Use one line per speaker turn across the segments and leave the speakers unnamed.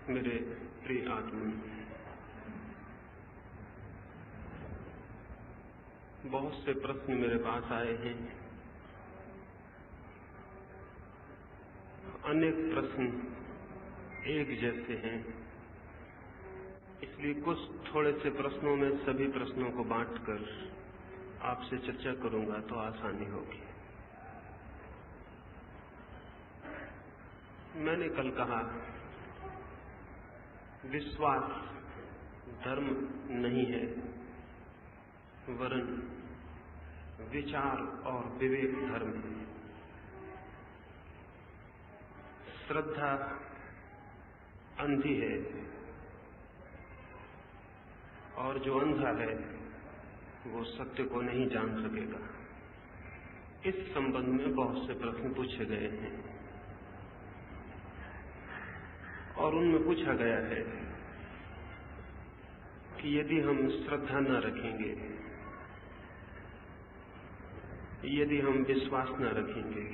मेरे प्रिय आत्मा, बहुत से प्रश्न मेरे पास आए हैं। अनेक प्रश्न एक जैसे हैं, इसलिए कुछ थोड़े से प्रश्नों में सभी प्रश्नों को बांटकर आपसे चर्चा करूंगा तो आसानी होगी। मैंने कल कहा, विश्वास धर्म नहीं है, वरन विचार और विवेक धर्म है। श्रद्धा अंधी है और जो अंधा है वो सत्य को नहीं जान सकेगा। इस संबंध में बहुत से प्रश्न पूछे गए हैं और उनमें पूछा गया है कि यदि हम श्रद्धा न रखेंगे, यदि हम विश्वास न रखेंगे,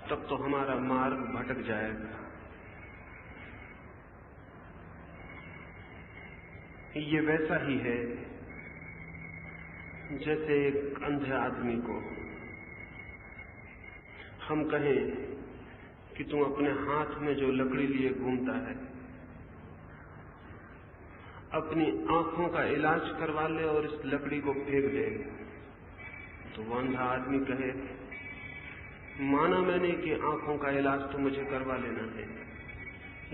तब तो हमारा मार्ग भटक जाएगा। ये वैसा ही है जैसे एक अंधे आदमी को हम कहें कि तू अपने हाथ में जो लकड़ी लिए घूमता है, अपनी आंखों का इलाज करवा ले और इस लकड़ी को फेंक दे, तो वो अंधा आदमी कहे, माना मैंने कि आंखों का इलाज तो मुझे करवा लेना है,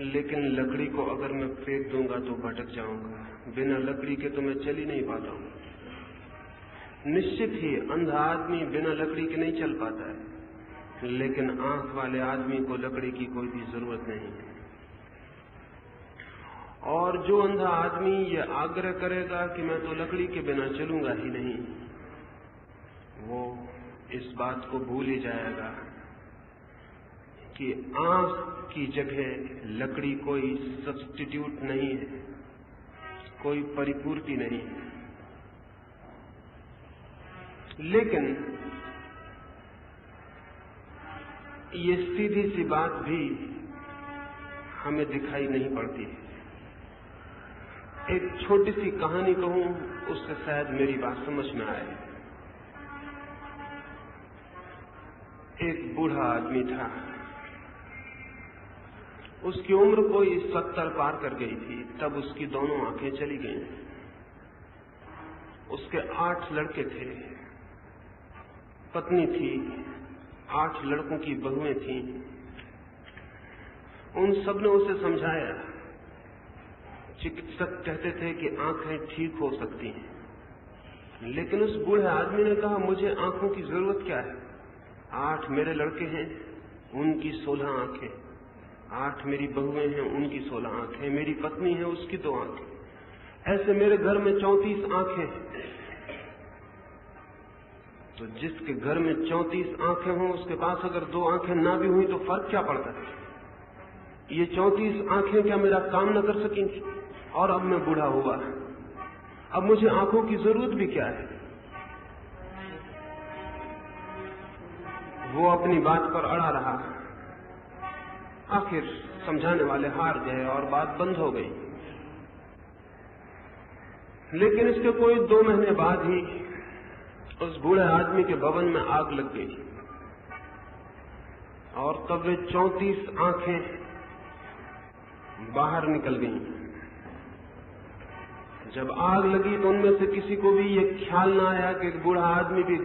लेकिन लकड़ी को अगर मैं फेंक दूंगा तो भटक जाऊंगा, बिना लकड़ी के तो मैं चल ही नहीं पाता हूं। निश्चित ही अंधा आदमी बिना लकड़ी के नहीं चल पाता है, लेकिन आंख वाले आदमी को लकड़ी की कोई भी जरूरत नहीं है। और जो अंधा आदमी ये आग्रह करेगा कि मैं तो लकड़ी के बिना चलूंगा ही नहीं, वो इस बात को भूल ही जाएगा कि आंख की जगह लकड़ी कोई सब्स्टिट्यूट नहीं है, कोई परिपूर्ति नहीं है। लेकिन ये सीधी सी बात भी हमें दिखाई नहीं पड़ती। एक छोटी सी कहानी कहूं, उससे शायद मेरी बात समझ में आए। एक बूढ़ा आदमी था, उसकी उम्र कोई 70 पार कर गई थी, तब उसकी दोनों आंखें चली गईं। उसके 8 लड़के थे, पत्नी थी, 8 लड़कों की बहुएं थीं। उन सब ने उसे समझाया। चिकित्सक कहते थे कि आंखें ठीक हो सकती हैं, लेकिन उस बूढ़े आदमी ने कहा, मुझे आंखों की जरूरत क्या है? 8 मेरे लड़के हैं, उनकी 16 आंखें, 8 मेरी बहुएं हैं, उनकी 16 आंखें, मेरी पत्नी है, उसकी 2 आंखें, ऐसे मेरे घर में 34 आंखें। तो जिसके घर में 34 आंखें हों, उसके पास अगर 2 आंखें ना भी हुई तो फर्क क्या पड़ता है? ये 34 आंखें क्या मेरा काम न कर सकेंगी? और अब मैं बूढ़ा हुआ, अब मुझे आंखों की जरूरत भी क्या है? वो अपनी बात पर अड़ा रहा। आखिर समझाने वाले हार गए और बात बंद हो गई। लेकिन इसके कोई 2 महीने बाद ही उस बूढ़े आदमी के भवन में आग लग गई और तब वे 34 आंखें बाहर निकल गईं। जब आग लगी तो उनमें से किसी को भी ये ख्याल ना आया कि एक बूढ़ा आदमी भी